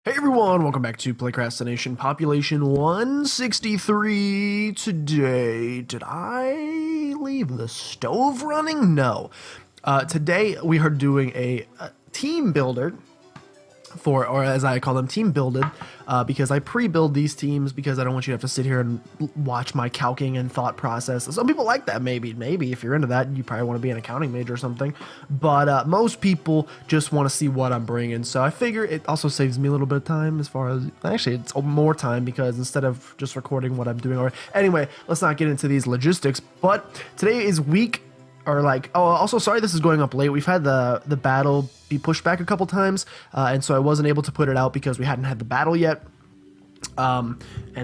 Hey everyone, welcome back to PlaycrastiNation. Population 163 today. Did I leave the stove running? No. Today we are doing a team builder for, or as I call them, team builded, because I pre-build these teams because I don't want you to have to sit here and watch my calcing and thought process. Some people like that, maybe if you're into that, you probably want to be an accounting major or something, but most people just want to see what I'm bringing, so I figure it also saves me a little bit of time as far as, actually it's more time because instead of just recording what I'm doing, or anyway, let's not get into these logistics, but today is week, or like, oh, also sorry this is going up late. We've had the battle be pushed back a couple times, and so I wasn't able to put it out because we hadn't had the battle yet, and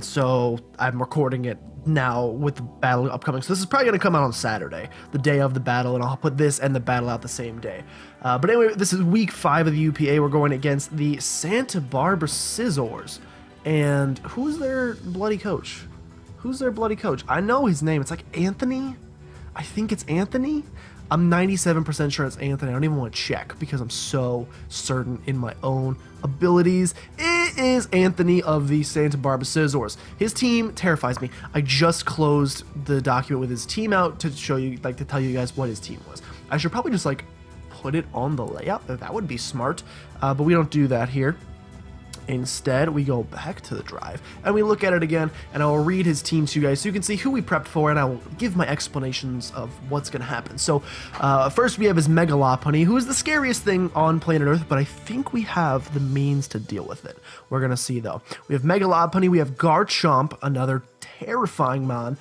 so I'm recording it now with the battle upcoming. So this is probably going to come out on Saturday, the day of the battle, and I'll put this and the battle out the same day. But anyway, this is week 5 of the UPA. We're going against the Santa Barbara Scizors, and who's their bloody coach? I know his name. It's like Anthony. I think it's Anthony. I'm 97% sure it's Anthony. I don't even want to check because I'm so certain in my own abilities. It is Anthony of the Santa Barbara Scizors. His team terrifies me. I just closed the document with his team out to show you, like, to tell you guys what his team was. I should probably just like put it on the layout. That would be smart, but we don't do that here. Instead, we go back to the drive and we look at it again, and I will read his team to you guys so you can see who we prepped for, and I will give my explanations of what's going to happen. So first we have his Mega Lopunny, who is the scariest thing on planet Earth, but I think we have the means to deal with it. We're going to see though. We have Mega Lopunny, we have Garchomp, another terrifying mon.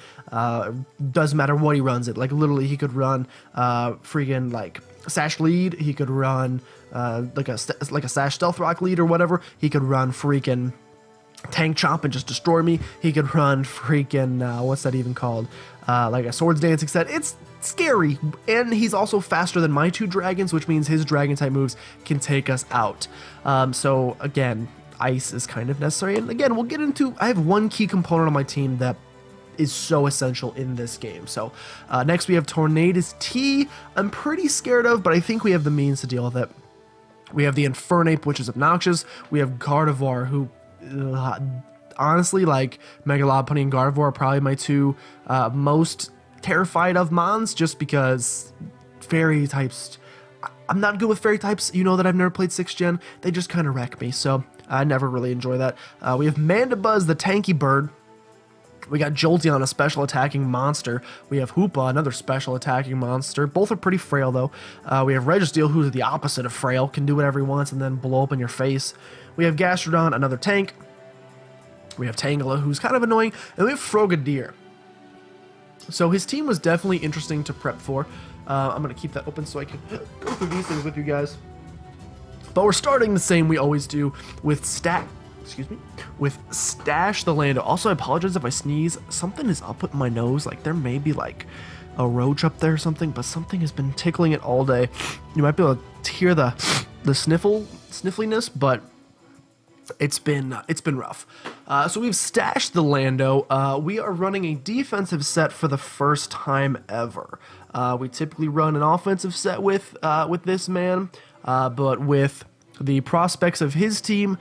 Doesn't matter what he runs it. Like literally he could run freaking like Sash Lead, he could run like a Sash Stealth Rock lead or whatever. He could run freaking Tank Chomp and just destroy me. He could run freaking what's that even called? Like a Swords Dancing set. It's scary, and he's also faster than my 2 dragons, which means his dragon type moves can take us out. So again, ice is kind of necessary, and again we'll get into, I have one key component on my team that is so essential in this game. So next we have Tornadus T. I'm pretty scared of, but I think we have the means to deal with it. We have the Infernape, which is obnoxious. We have Gardevoir, who honestly, like, Mega Lopunny and Gardevoir are probably my 2 most terrified of mons, just because fairy types, I'm not good with fairy types. You know that I've never played 6th gen. They just kind of wreck me, so I never really enjoy that. We have Mandibuzz, the tanky bird. We got Jolteon, a special attacking monster. We have Hoopa, another special attacking monster. Both are pretty frail, though. We have Registeel, who's the opposite of frail, can do whatever he wants and then blow up in your face. We have Gastrodon, another tank. We have Tangela, who's kind of annoying. And we have Frogadier. So his team was definitely interesting to prep for. I'm going to keep that open so I can go through these things with you guys. But we're starting the same we always do with Stash the Lando. Also, I apologize if I sneeze. Something is up with my nose. Like, there may be like a roach up there or something, but something has been tickling it all day. You might be able to hear the sniffliness, but it's been rough. So we've stashed the Lando. We are running a defensive set for the first time ever. We typically run an offensive set with this man, but with the prospects of his team,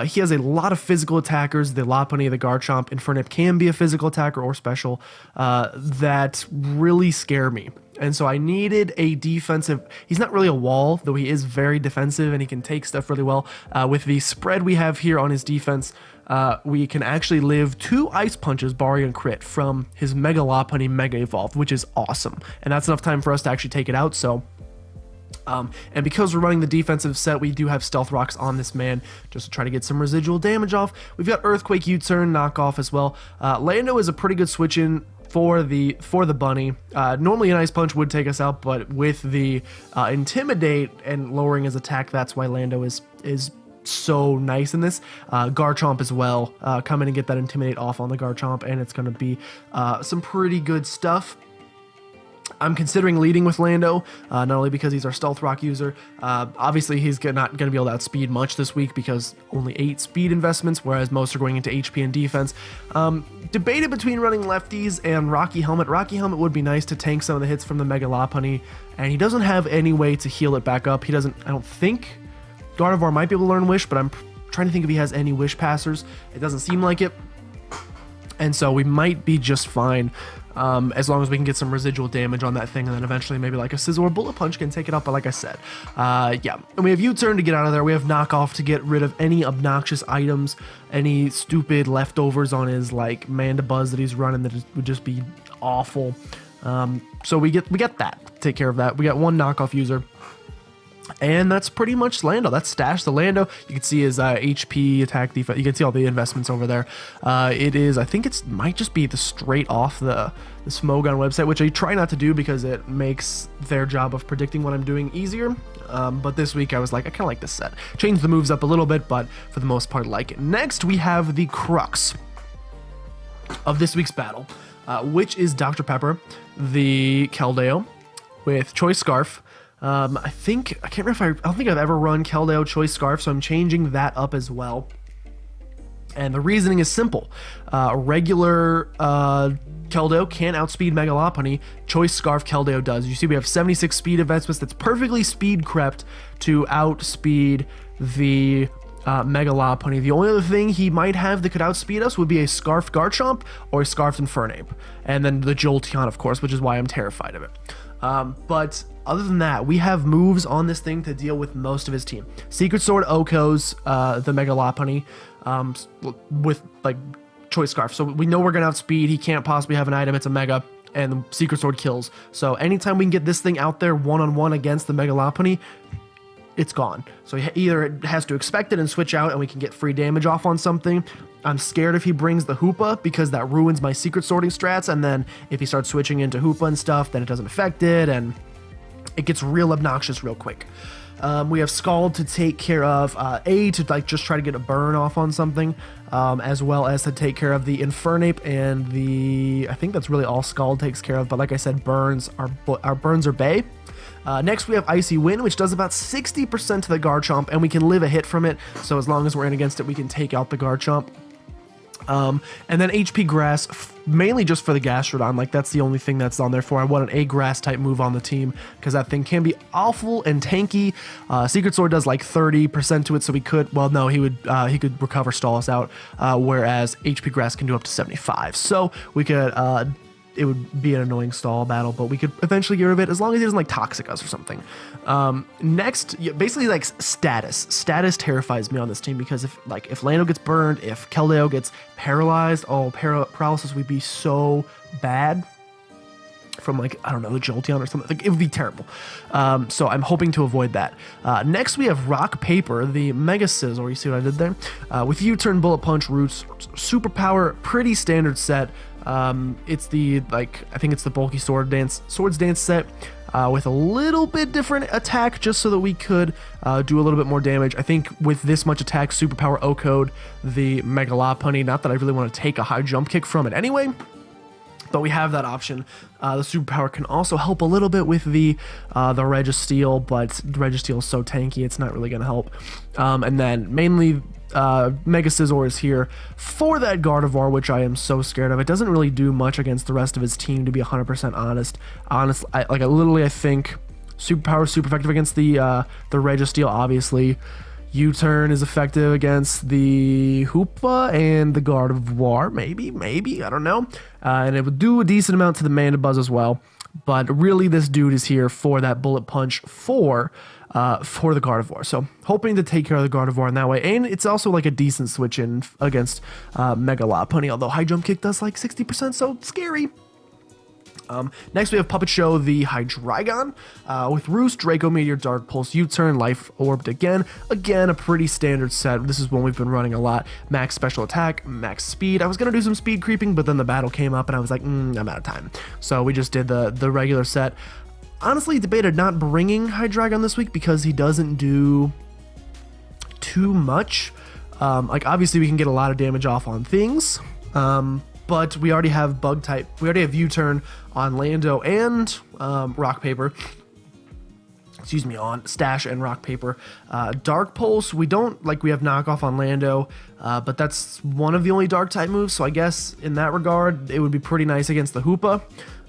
he has a lot of physical attackers. The Lopunny, the Garchomp, Infernape can be a physical attacker or special, that really scare me. And so I needed a defensive, he's not really a wall, though he is very defensive and he can take stuff really well. With the spread we have here on his defense, we can actually live 2 Ice Punches, barring a crit, from his Mega Lopunny Mega Evolved, which is awesome. And that's enough time for us to actually take it out, so... and because we're running the defensive set, we do have Stealth Rocks on this man just to try to get some residual damage off. We've got Earthquake, U-Turn, knockoff as well. Lando is a pretty good switch in for the bunny. Normally an Ice Punch would take us out, but with the Intimidate and lowering his attack, that's why Lando is so nice in this. Garchomp as well. Come in and get that Intimidate off on the Garchomp, and it's going to be some pretty good stuff. I'm considering leading with Lando, not only because he's our Stealth Rock user. Obviously, he's not going to be able to outspeed much this week because only 8 speed investments, whereas most are going into HP and defense. Debated between running lefties and Rocky Helmet. Rocky Helmet would be nice to tank some of the hits from the Mega Lopunny, and he doesn't have any way to heal it back up. He doesn't, I don't think. Gardevoir might be able to learn Wish, but trying to think if he has any Wish Passers. It doesn't seem like it. And so we might be just fine as long as we can get some residual damage on that thing, and then eventually maybe like a Scizor or Bullet Punch can take it up. But like I said, yeah. And we have U-Turn to get out of there. We have Knockoff to get rid of any obnoxious items, any stupid leftovers on his like Mandibuzz that he's running that would just be awful. So we get that. Take care of that. We got one Knockoff user. And that's pretty much Lando. That's Stash the Lando. You can see his HP, attack, defense. You can see all the investments over there. It is, I think it might just be the straight off the Smogon website, which I try not to do because it makes their job of predicting what I'm doing easier. But this week I was like, I kind of like this set. Change the moves up a little bit, but for the most part, like it. Next, we have the crux of this week's battle, which is Dr. Pepper, the Keldeo, with Choice Scarf. I can't remember if I don't think I've ever run Keldeo Choice Scarf, so I'm changing that up as well. And the reasoning is simple. Regular Keldeo can't outspeed Mega Lopunny. Choice Scarf Keldeo does. You see we have 76 speed investments. That's perfectly speed crept to outspeed the Mega Lopunny. The only other thing he might have that could outspeed us would be a Scarfed Garchomp or a Scarfed Infernape. And then the Jolteon, of course, which is why I'm terrified of it. But other than that, we have moves on this thing to deal with most of his team. Secret Sword Oko's the Mega Lopunny with like Choice Scarf. So we know we're going to outspeed. He can't possibly have an item. It's a Mega, and the Secret Sword kills. So anytime we can get this thing out there one-on-one against the Mega Lopunny, it's gone. So he either has to expect it and switch out and we can get free damage off on something. I'm scared if he brings the Hoopa because that ruins my secret sorting strats, and then if he starts switching into Hoopa and stuff, then it doesn't affect it, and it gets real obnoxious real quick. We have Scald to take care of, to like just try to get a burn off on something, as well as to take care of the Infernape and the, I think that's really all Scald takes care of, but like I said, our burns are Bay. Next we have Icy Wind, which does about 60% to the Garchomp, and we can live a hit from it, so as long as we're in against it, we can take out the Garchomp. And then HP Grass, mainly just for the Gastrodon, like that's the only thing that's on there for. I want an A Grass type move on the team, because that thing can be awful and tanky. Secret Sword does like 30% to it, so we could, well no, he could recover, stall us out, whereas HP Grass can do up to 75, so we could, it would be an annoying stall battle, but we could eventually get rid of it as long as he doesn't like Toxic us or something. Next, basically like status. Status terrifies me on this team because if Lando gets burned, if Keldeo gets paralyzed, paralysis would be so bad from like, I don't know, the Jolteon or something. Like, it would be terrible. So I'm hoping to avoid that. Next we have Rock Paper, the Mega Scizor. You see what I did there? With U-Turn, Bullet Punch, Roots, Superpower, pretty standard set. It's the, I think it's the bulky Swords Dance set, with a little bit different attack just so that we could do a little bit more damage. I think with this much attack, Superpower O-Code the Mega Lopunny, not that I really want to take a high jump kick from it anyway, but we have that option. The Superpower can also help a little bit with the Registeel, but Registeel is so tanky, it's not really going to help. And then mainly Mega Scizor is here for that Gardevoir, which I am so scared of. It doesn't really do much against the rest of his team, to be 100% honest. Honestly, I think Superpower is super effective against the Registeel, obviously. U-Turn is effective against the Hoopa and the Gardevoir, maybe, I don't know. And it would do a decent amount to the Mandibuzz as well. But really, this dude is here for that Bullet Punch for the Gardevoir. So hoping to take care of the Gardevoir in that way. And it's also like a decent switch in against Mega Lopunny, although High Jump Kick does like 60%, so scary. Next we have Puppet Show, the Hydreigon, with Roost, Draco Meteor, Dark Pulse, U-Turn, Life Orbed again. Again, a pretty standard set. This is one we've been running a lot. Max Special Attack, Max Speed. I was going to do some speed creeping, but then the battle came up and I was like, I'm out of time. So we just did the regular set. Honestly, debated not bringing Hydreigon this week because he doesn't do too much. Like, obviously we can get a lot of damage off on things, but we already have Bug type. We already have U-Turn on Lando and Rock Paper. Excuse me, on Stash and Rock Paper. Dark Pulse, we don't, like, we have Knockoff on Lando, but that's one of the only Dark type moves, so I guess in that regard, it would be pretty nice against the Hoopa.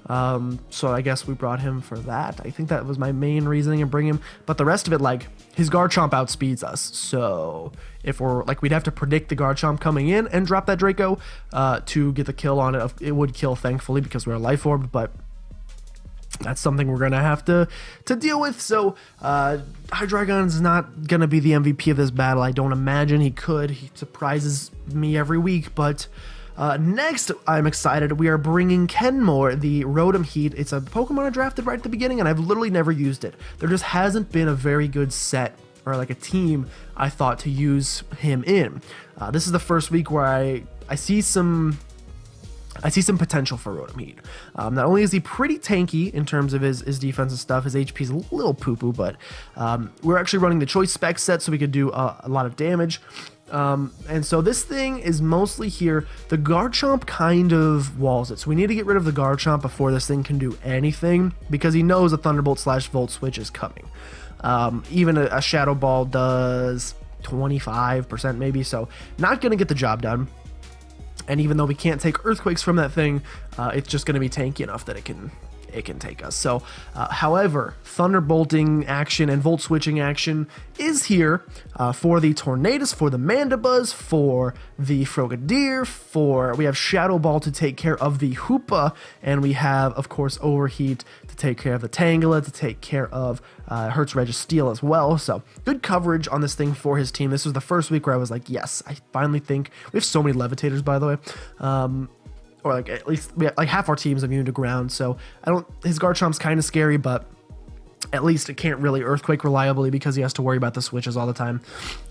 So I guess we brought him for that. I think that was my main reasoning in bringing him. But the rest of it, like, his Garchomp outspeeds us. So if we're, like, we'd have to predict the Garchomp coming in and drop that Draco to get the kill on it. It would kill, thankfully, because we're Life Orbed, but that's something we're going to have to deal with. So Hydreigon's not going to be the MVP of this battle. I don't imagine he could. He surprises me every week, but... next, I'm excited. We are bringing Kenmore, the Rotom Heat. It's a Pokemon I drafted right at the beginning, and I've literally never used it. There just hasn't been a very good set, or like a team, I thought, to use him in. This is the first week where I see some potential for Rotom Heat. Not only is he pretty tanky in terms of his defense and stuff, his HP's a little poo-poo, but we're actually running the choice spec set so we could do a lot of damage. And so this thing is mostly here. The Garchomp kind of walls it, so we need to get rid of the Garchomp before this thing can do anything, because he knows a Thunderbolt / Volt Switch is coming. Even a Shadow Ball does 25% maybe, so not going to get the job done. And even though we can't take Earthquakes from that thing, it's just going to be tanky enough that it can take us. So, however, Thunderbolting action and Volt Switching action is here for the Tornadus, for the Mandibuzz, for the Frogadier, we have Shadow Ball to take care of the Hoopa, and we have, of course, Overheat to take care of the Tangela, to take care of Hertz Registeel as well. So, good coverage on this thing for his team. This was the first week where I was like, yes, I finally think... We have so many Levitators, by the way. Or like at least like half our teams immune to ground, so his Garchomp's kind of scary, but at least it can't really Earthquake reliably because he has to worry about the switches all the time.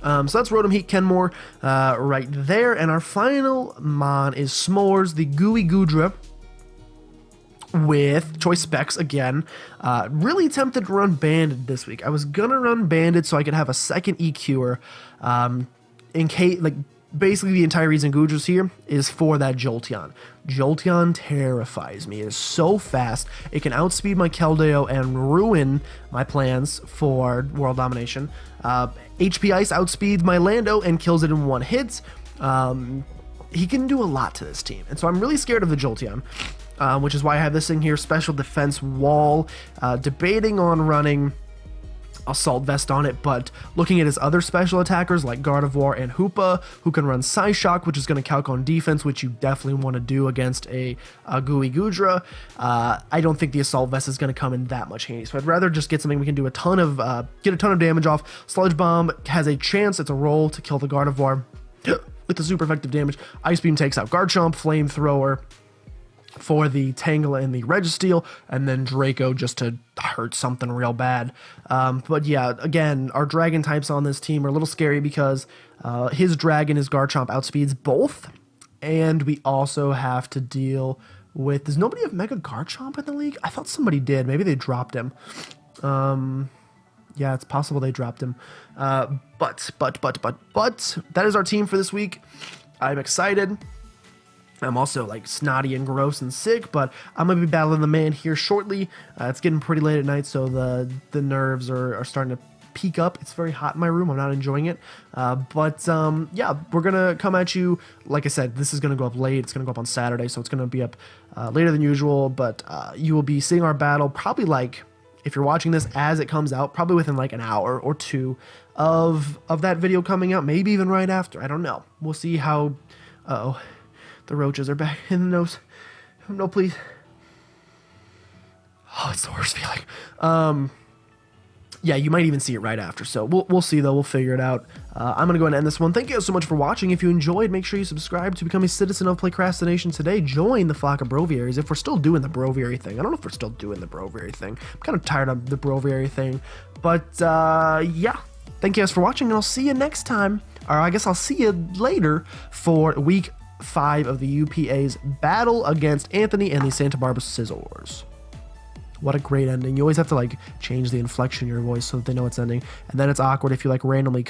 So that's Rotom Heat Kenmore right there, and our final mon is S'mores, the Gooey Goodra, with choice specs again. Really tempted to run Banded this week. I was gonna run Banded so I could have a second EQer in case, like, basically the entire reason Goodra's here is for that Jolteon. Jolteon terrifies me. It is so fast. It can outspeed my Keldeo and ruin my plans for World Domination. HP Ice outspeeds my Lando and kills it in one hit. He can do a lot to this team, and so I'm really scared of the Jolteon, which is why I have this thing here, Special Defense Wall, debating on running Assault Vest on it, but looking at his other special attackers like Gardevoir and Hoopa, who can run Psyshock, which is going to calc on defense, which you definitely want to do against a Gooey Goodra. I don't think the Assault Vest is going to come in that much handy, so I'd rather just get something we can do get a ton of damage off. Sludge Bomb has a chance, it's a roll to kill the Gardevoir with the super effective damage. Ice Beam takes out Garchomp, Flamethrower for the Tangela and the Registeel, and then Draco just to hurt something real bad. But yeah, again, our Dragon types on this team are a little scary because his Dragon, his Garchomp outspeeds both, and we also have to deal with... Does nobody have Mega Garchomp in the league? I thought somebody did. Maybe they dropped him. Yeah, it's possible they dropped him. But that is our team for this week. I'm excited. I'm also like snotty and gross and sick, but I'm going to be battling the man here shortly. It's getting pretty late at night, so the nerves are starting to peak up. It's very hot in my room. I'm not enjoying it. Yeah, we're going to come at you. Like I said, this is going to go up late. It's going to go up on Saturday, so it's going to be up later than usual, but you will be seeing our battle probably like, if you're watching this as it comes out, probably within like an hour or two of that video coming out, maybe even right after. I don't know. We'll see how... Uh-oh. The roaches are back in the nose. No, please. Oh, it's the worst feeling. Yeah, you might even see it right after. So we'll see, though. We'll figure it out. I'm going to go ahead and end this one. Thank you so much for watching. If you enjoyed, make sure you subscribe to become a citizen of PlaycrastiNation today. Join the flock of Broviaries if we're still doing the Broviary thing. I don't know if we're still doing the Broviary thing. I'm kind of tired of the Broviary thing. But, yeah. Thank you guys for watching, and I'll see you next time. Or I guess I'll see you later for week 5 of the UPA's battle against Anthony and the Santa Barbara Scizors. What a great ending. You always have to like change the inflection of your voice so that they know it's ending, and then it's awkward if you like randomly cut